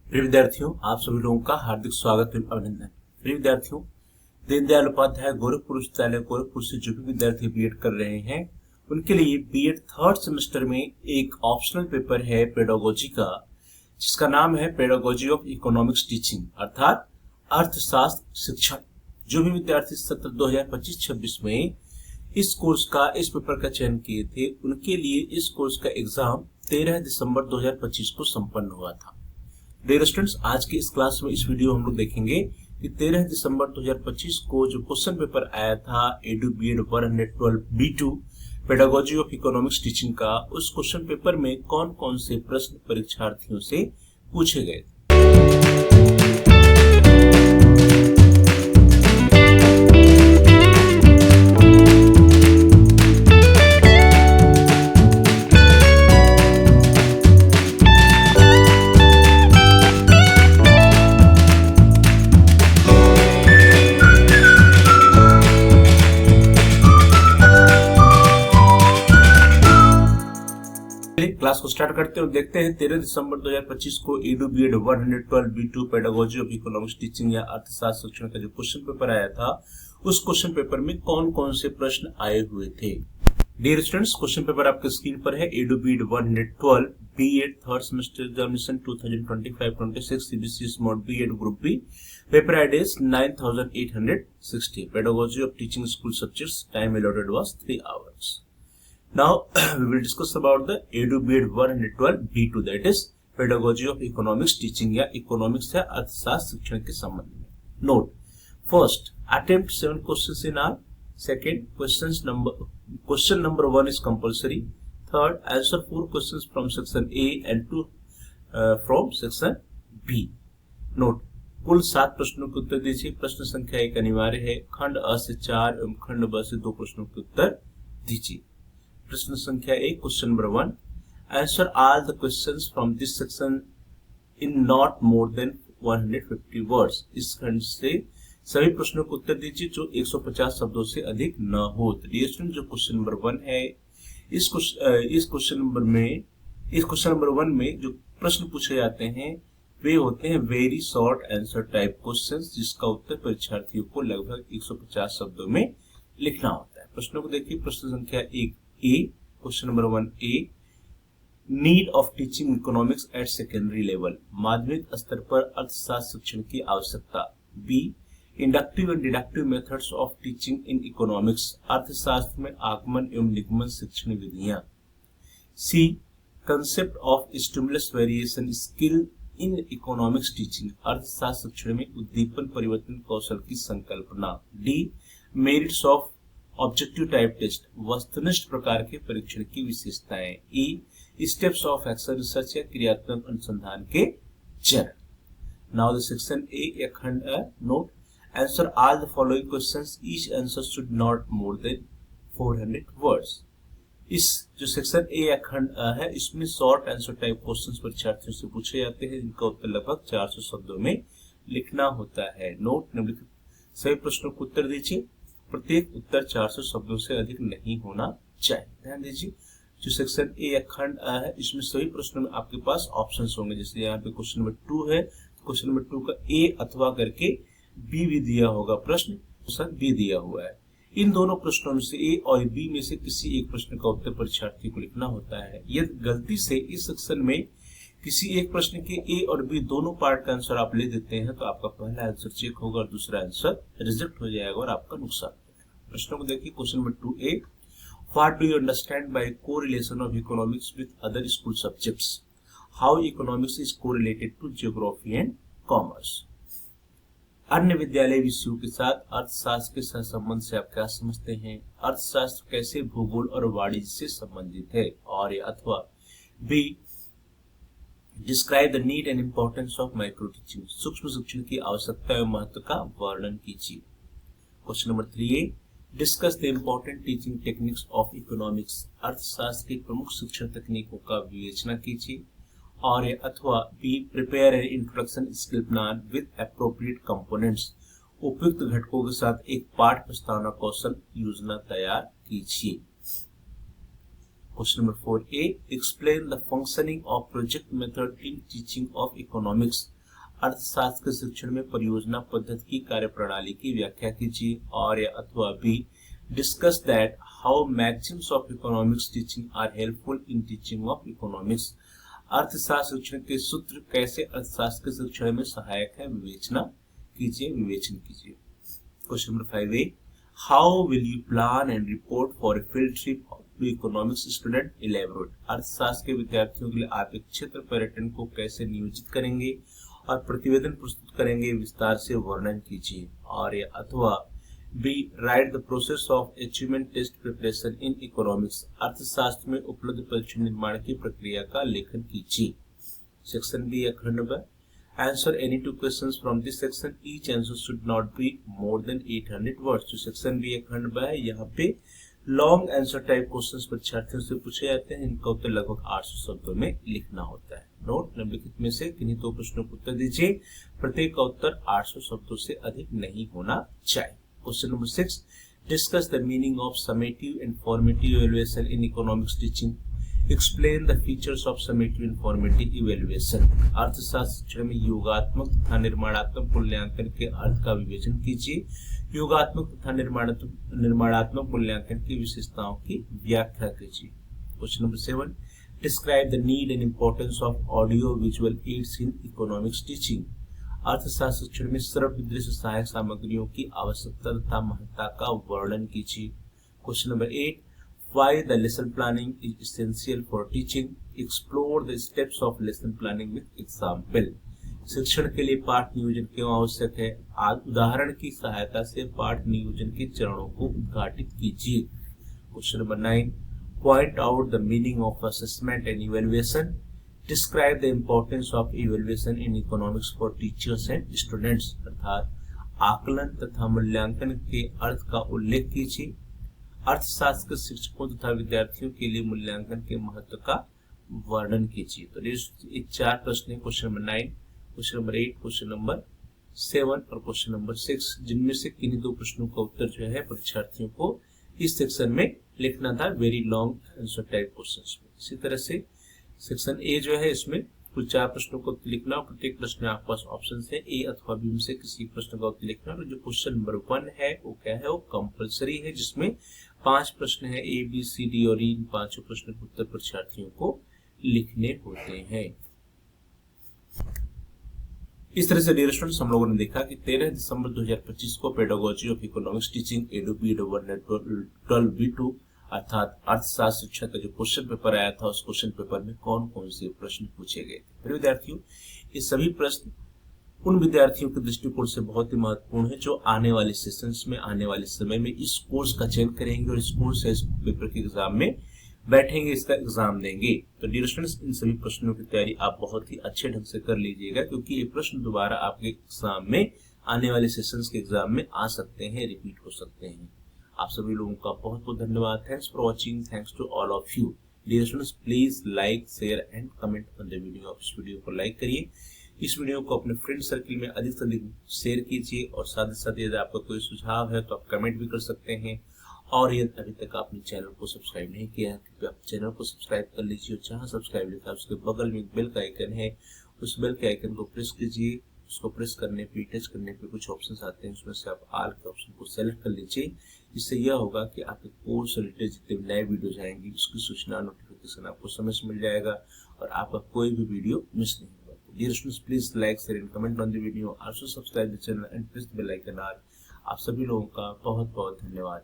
प्रिय विद्यार्थियों, आप सभी लोगों का हार्दिक स्वागत एवं अभिनंदन। प्रिय विद्यार्थियों, दीनदयाल उपाध्याय गोरखपुर विश्वविद्यालय गोरखपुर से जो भी विद्यार्थी बीएड कर रहे हैं, उनके लिए बीएड थर्ड सेमेस्टर में एक ऑप्शनल पेपर है पेडागोजी का, जिसका नाम है पेडागोजी ऑफ इकोनॉमिक्स टीचिंग, अर्थात अर्थशास्त्र शिक्षण। जो भी विद्यार्थी सत्र 2025-26 में इस कोर्स का इस पेपर का चयन किए थे, उनके लिए इस कोर्स का एग्जाम 13 दिसंबर 2025 को संपन्न हुआ था। डियर स्टूडेंट्स, आज के इस क्लास में इस वीडियो हम लोग देखेंगे कि 13 दिसंबर 2025 को जो क्वेश्चन पेपर आया था edu BEd 112 B2 pedagogy of economics teaching का, उस क्वेश्चन पेपर में कौन कौन से प्रश्न परीक्षार्थियों से पूछे गए थे। क्लास को स्टार्ट करते हैं और देखते हैं 13 दिसंबर 2025 को edu BEd 112 B2 pedagogy of economics teaching या अर्थशास्त्र शिक्षण का जो क्वेश्चन पेपर आया था, उस क्वेश्चन पेपर में कौन कौन से प्रश्न आए हुए थे। डियर स्टूडेंट्स, क्वेश्चन पेपर आपके स्क्रीन पर है। Edu BEd 112 BEd third semester examination 2025-26 CBSE smart BEd group B, paper ID is 9860, pedagogy of teaching school subjects, time allotted was 3 hours. Now we will discuss about the edu BEd 112 B2, that is pedagogy of economics teaching या economics या अर्थशास्त्र शिक्षण के संबंध में। Note: first, attempt 7 questions in all. Second, question number 1 is compulsory. Third, answer 4 questions from section A and 2 from section B. Note: कुल 7 प्रश्नों के उत्तर दीजिए। प्रश्न संख्या 1 अनिवार्य है। खंड अ से 4 एवं खंड ब से 2 प्रश्नों के उत्तर दीजिए। प्रश्न संख्या 1, question number 1, answer all the questions from this section in not more then 150 words. इस खंड से सभी प्रश्नों को उत्तर दीजिए जो 150 शब्दों से अधिक न हो। डियर स्टूडेंट, जो क्वेश्चन नंबर 1 है, इस क्वेश्चन नंबर 1 में जो प्रश्न पूछे जाते हैं वे होते हैं very short answer type questions, जिसका उत्तर परीक्षार्थियों को लगभग 150 शब्दों में लिखना होता है। प्रश्नों को देखिए। प्रश्न संख्या 1 A, question number 1 A, need of teaching economics at secondary level, माध्यमिक स्तर पर अर्थशास्त्र शिक्षण की आवश्यकता। B, inductive and deductive methods of teaching in economics, अर्थशास्त्र में आगमन एवं निगमन शिक्षण विधियां। C, concept of stimulus variation skill in economics teaching, अर्थशास्त्र शिक्षण में उद्दीपन परिवर्तन कौशल की संकल्पना। D, merits of objective type test, वस्तुनिष्ठ प्रकार के परीक्षण की विशेषताएं। E, steps of action research या क्रियात्मक अनुसंधान के चरण। नाउ द सेक्शन ए या खंड अ। Note: answer all the following questions, each answer should not more than 400 words. इस जो सेक्शन ए या खंड अ है, इसमें शॉर्ट आंसर टाइप क्वेश्चंस परीक्षार्थियों से पूछे जाते हैं, जिनका उत्तर लगभग 400 शब्दों में लिखना होता है। नोट: निम्नलिखित सभी प्रश्नों को उत्तर दीजिए। प्रत्येक उत्तर 400 शब्दों से अधिक नहीं होना चाहिए। ध्यान दीजिए, जो सेक्शन ए या खंड अ है, इसमें सभी प्रश्नों में आपके पास ऑप्शंस होंगे। जैसे यहाँ पे क्वेश्चन नंबर 2 है, क्वेश्चन नंबर 2 का ए अथवा करके बी भी दिया होगा, प्रश्न बी दिया हुआ है। इन दोनों प्रश्नों में से ए और बी में से किसी एक प्रश्न का उत्तर परीक्षार्थी को लिखना होता है। यदि गलती से इस सेक्शन में किसी एक प्रश्न के ए और बी दोनों पार्ट का आंसर आप ले देते हैं, तो आपका पहला आंसर चेक होगा और दूसरा आंसर रिजेक्ट हो जाएगा और आपका नुकसान होगा। प्रश्नों को देखिए। Question number 2A, what do you understand by correlation of economics with other school subjects, how economics is correlated to geography and commerce. अन्य विद्यालय विषयों के साथ अर्थशास्त्र के सहसंबंध से आप क्या समझते हैं? अर्थशास्त्र कैसे भूगोल और वाणिज्य से संबंधित है? और अथवा B, describe the need and importance of micro teaching, सूक्ष्म शिक्षण की आवश्यकता एवं महत्व का वर्णन कीजिए। Question number 3A, discuss the important teaching techniques of economics, अर्थशास्त्र की प्रमुख शिक्षण तकनीकों का विवेचना कीजिए। और अथवा B, prepare an introduction skill plan with appropriate components, उपयुक्त घटकों के साथ एक पाठ प्रस्तावना कौशल योजना तैयार कीजिए। Question number 4A, explain the functioning of project method in teaching of economics. अर्थशास्त्र के शिक्षण में परियोजना पद्धति की कार्यप्रणाली की व्याख्या कीजिए। और या अथवा B, discuss that how maxims of economics teaching are helpful in teaching of economics. अर्थशास्त्र शिक्षण के सूत्र कैसे अर्थशास्त्र के शिक्षण में सहायक है, विवेचन कीजिए। Question number 5 A, how will you plan and report for a field trip to economics student, elaborate. अर्थशास्त्र के विद्यार्थियों के लिए आप एक क्षेत्र पर्यटन को कैसे नियोजित करेंगे और प्रतिवेदन प्रस्तुत करेंगे, विस्तार से वर्णन कीजिए। और या अथवा B, write the process of achievement test preparation in economics. अर्थशास्त्र में उपलब्ध परीक्षा निर्माण की प्रक्रिया का लेखन कीजिए। सेक्शन बी या खंड ब, answer any two questions from this section, each answer should not be more than 800 words. तो सेक्शन बी या खंड ब है, यहाँ पे लॉन्ग आंसर टाइप क्वेश्चंस परीक्षार्थियों से पूछे जाते हैं, इनका उत्तर लगभग 800 शब्दों में लिखना होता है। नोट, निम्नलिखित में से किन्हीं दो प्रश्नों का उत्तर दीजिए, प्रत्येक का उत्तर 800 शब्दों से अधिक नहीं होना चाहिए। Question number 6, discuss the meaning of summative and formative evaluation in economics teaching, explain the features of summative and formative evaluation. अर्थशास्त्र शिक्षण में योगात्मक तथा निर्माणात्मक मूल्यांकन के अर्थ का विवेचन कीजिए। योगात्मक तथा निर्माणात्मक मूल्यांकन की विशेषताओं की व्याख्या कीजिए। Question number 7, describe the need and importance of audio visual aids in economics teaching. अर्थशास्त्र शिक्षण में श्रव्य दृश्य सहायक सामग्रियों की आवश्यकता तथा महत्ता का वर्णन कीजिए। Question number 8, why the lesson planning is essential for teaching, explore the steps of lesson planning with example। शिक्षण के लिए पाठ नियोजन क्यों आवश्यक है, उदाहरण की सहायता से पाठ नियोजन के चरणों को उद्घाटित कीजिए। Question number 9, point out the meaning of assessment and evaluation, describe the importance of evaluation in economics for teachers and students। अर्थात आकलन तथा मूल्यांकन के अर्थ का उल्लेख कीजिए। अर्थशास्त्र के शिक्षकों तथा विद्यार्थियों के लिए मूल्यांकन के महत्व का वर्णन कीजिए। तो ये 4 प्रश्न है, question number 9, question number 8, question number 7 और क्वेश्चन नंबर 6, जिनमें से किन्हीं दो प्रश्नों का उत्तर जो है परीक्षार्थियों को इस सेक्शन में लिखना था, very long answer type questions में। इसी तरह से सेक्शन ए जो है, इसमें कुल 4 प्रश्नों को लिखना और प्रत्येक प्रश्न में आपके पास ऑप्शन है, ए अथवा बी में से किसी प्रश्न का उत्तर लिखना। और जो क्वेश्चन नंबर 1 है वो क्या है, वो कंपलसरी है, जिसमें 5 प्रश्न है, ए बी सी डी और ई। इन 5 प्रश्नों के उत्तर परीक्षार्थियों को लिखने होते हैं। इस तरह से डियर स्टूडेंट्स, हम लोगों ने देखा कि 13 दिसंबर 2025 को pedagogy of economics teaching EDU-BED 112 अर्थात अर्थशास्त्र शिक्षा का जो क्वेश्चन पेपर आया था, उस क्वेश्चन पेपर में कौन कौन से प्रश्न पूछे गए थे। मेरे विद्यार्थियों, ये सभी प्रश्न उन विद्यार्थियों के दृष्टिकोण से बहुत ही महत्वपूर्ण है जो आने वाले सेशंस में, आने वाले समय में इस कोर्स का चयन करेंगे और इस कोर्स से इस पेपर के एग्जाम में बैठेंगे, इसका एग्जाम देंगे। तो डियर स्टूडेंट्स, इन सभी प्रश्नों की तैयारी आप बहुत ही अच्छे ढंग से कर लीजिएगा, क्योंकि ये प्रश्न दोबारा आपके एग्जाम में, आने वाले सेशंस के एग्जाम में आ सकते हैं, रिपीट हो सकते हैं। आप सभी लोगों का बहुत बहुत धन्यवाद। Thanks for watching, thanks to all of you. Dear students, please like, share and comment on the video. आप इस वीडियो को लाइक करिए, इस वीडियो को अपने फ्रेंड सर्किल में अधिक से अधिक शेयर कीजिए, और साथ ही साथ यदि आपका कोई सुझाव है तो आप कमेंट भी कर सकते हैं। और यदि अभी तक आपने चैनल को सब्सक्राइब नहीं किया है, कृपया आप चैनल को सब्सक्राइब कर लीजिए, और जहाँ सब्सक्राइब लिखा है उसके बगल में एक बेल का आइकन है, उस बेल के आइकन को प्रेस कीजिए। उसको प्रेस करने पे, टच करने पे कुछ ऑप्शंस आते हैं, उसमें से आप ऑल के ऑप्शन को सेलेक्ट कर लीजिए। इससे यह होगा कि आपके कोर्स से रिलेटेड जितने नए वीडियोज आएंगी उसकी सूचना, नोटिफिकेशन आपको समय से मिल जाएगा और आपका कोई भी वीडियो मिस नहीं होगा। Dear students, please like, share and comment on the video. Also subscribe the channel and press the bell icon। आप सभी लोगों का बहुत बहुत धन्यवाद।